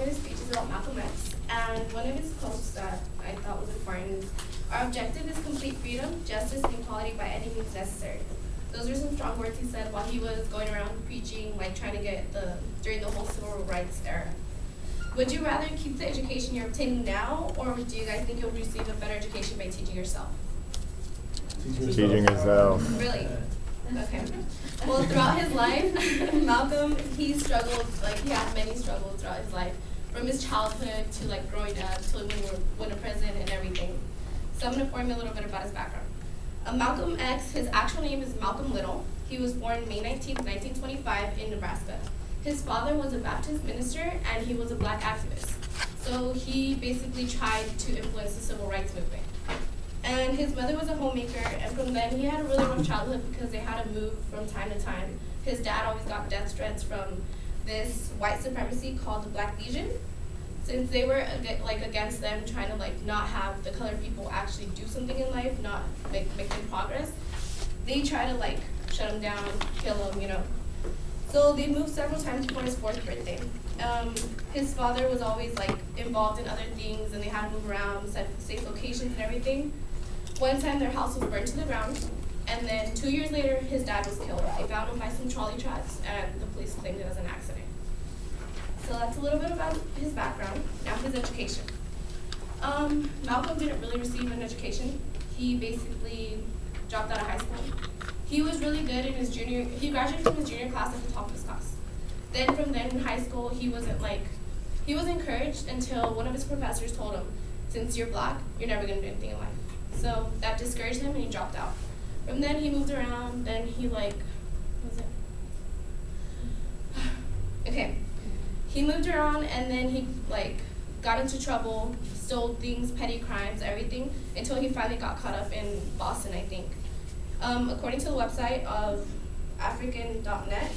his speech is about Malcolm X, and one of his quotes that I thought was important is, "Our objective is complete freedom, justice, and equality by any means necessary." Those are some strong words he said while he was going around preaching, like trying to get during the whole civil rights era. Would you rather keep the education you're obtaining now, or do you guys think you'll receive a better education by teaching yourself? Teaching yourself. Really? Okay. Well, throughout his life, Malcolm, he struggled, like he had many struggles throughout his life, from his childhood to like growing up to when he went to prison and everything. So I'm going to inform you a little bit about his background. Malcolm X, his actual name is Malcolm Little. He was born May 19, 1925 in Nebraska. His father was a Baptist minister and he was a black activist. So he basically tried to influence the civil rights movement. And his mother was a homemaker, and from then he had a really rough childhood because they had to move from time to time. His dad always got death threats from this white supremacy called the Black Legion. Since they were against them, trying to not have the colored people actually do something in life, not make progress, they try to shut him down, kill him, So they moved several times before his 4th birthday. His father was always involved in other things, and they had to move around, set safe locations and everything. One time their house was burned to the ground, and then 2 years later his dad was killed. They found him by some trolley tracks, and the police claimed it as an accident. So that's a little bit about his background. Now his education. Malcolm didn't really receive an education. He basically dropped out of high school. He was really good in he graduated from his junior class at the top of his class. Then from then in high school, he was encouraged until one of his professors told him, "Since you're black, you're never gonna do anything in life." So that discouraged him and he dropped out. From then he moved around, then he he moved around, and then he got into trouble, stole things, petty crimes, everything, until he finally got caught up in Boston, I think. According to the website of African.net,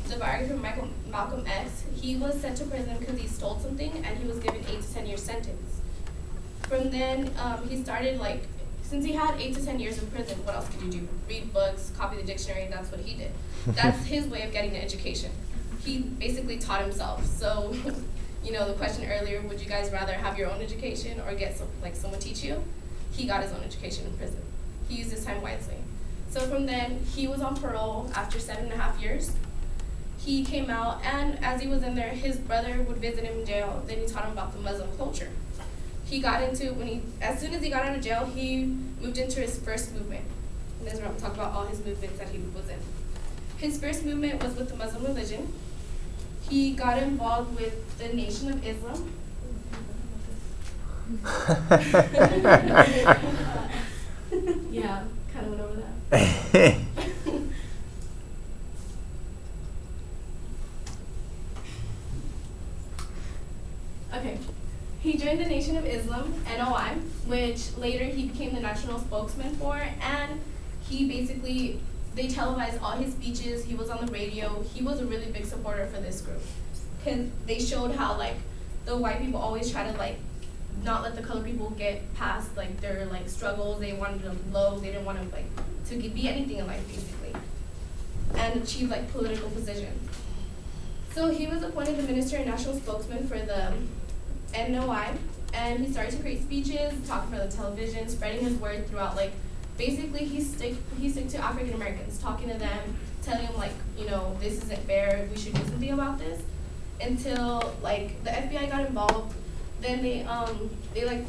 the biography of Malcolm X, he was sent to prison because he stole something, and he was given 8 to 10 year sentence. From then, he started since he had 8 to 10 years in prison, what else could you do? Read books, copy the dictionary, that's what he did. That's his way of getting an education. He basically taught himself. So, the question earlier, would you guys rather have your own education or get someone teach you? He got his own education in prison. He used his time wisely. So from then, he was on parole after 7.5 years. He came out, and as he was in there, his brother would visit him in jail. Then he taught him about the Muslim culture. He got into, as soon as he got out of jail, he moved into his first movement. And this is where I'm talking about all his movements that he was in. His first movement was with the Muslim religion. He got involved with the Nation of Islam. Yeah, kind of went over that. Okay. He joined the Nation of Islam, NOI, which later he became the national spokesman for, and they televised all his speeches. He was on the radio. He was a really big supporter for this group, because they showed how the white people always try to not let the colored people get past their struggles. They wanted them low. They didn't want them to be anything in life basically, and achieve political positions. So he was appointed the minister and national spokesman for the NOI, and he started to create speeches, talking for the television, spreading his word throughout basically he stick to African Americans, talking to them, telling them this isn't fair, we should do something about this, until the FBI got involved. Then they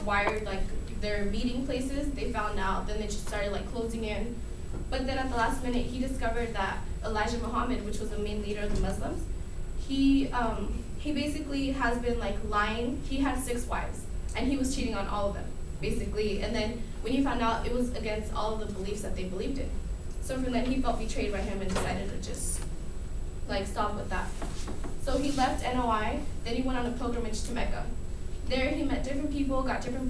wired their meeting places. They found out, then they just started closing in. But then at the last minute, he discovered that Elijah Muhammad, which was the main leader of the Muslims, he basically has been lying. He had 6 wives, and he was cheating on all of them basically. And then when he found out, it was against all of the beliefs that they believed in. So from then he felt betrayed by him and decided to just stop with that. So he left NOI. Then he went on a pilgrimage to Mecca. There he met different people, got different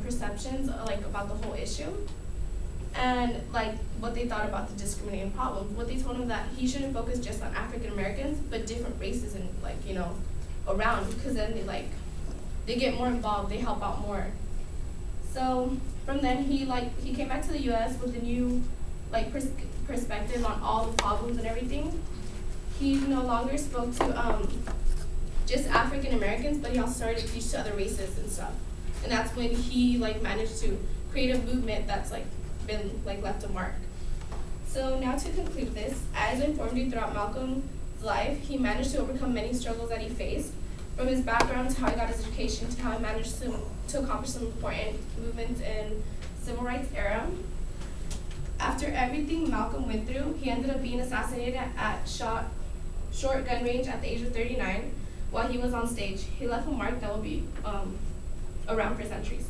perceptions about the whole issue, and what they thought about the discriminating problems. What they told him that he shouldn't focus just on African Americans, but different races and around, because then they get more involved, they help out more. So from then he came back to the U.S. with a new perspective on all the problems and everything. He no longer spoke to just African Americans, but he also started to teach to other races and stuff. And that's when he like managed to create a movement that's like been like left a mark. So now to conclude this, as informed you throughout Malcolm's life, he managed to overcome many struggles that he faced, from his background to how he got his education to how he managed to accomplish some important movements in civil rights era. After everything Malcolm went through, he ended up being assassinated at short gun range at the age of 39 while he was on stage. He left a mark that will be around for centuries.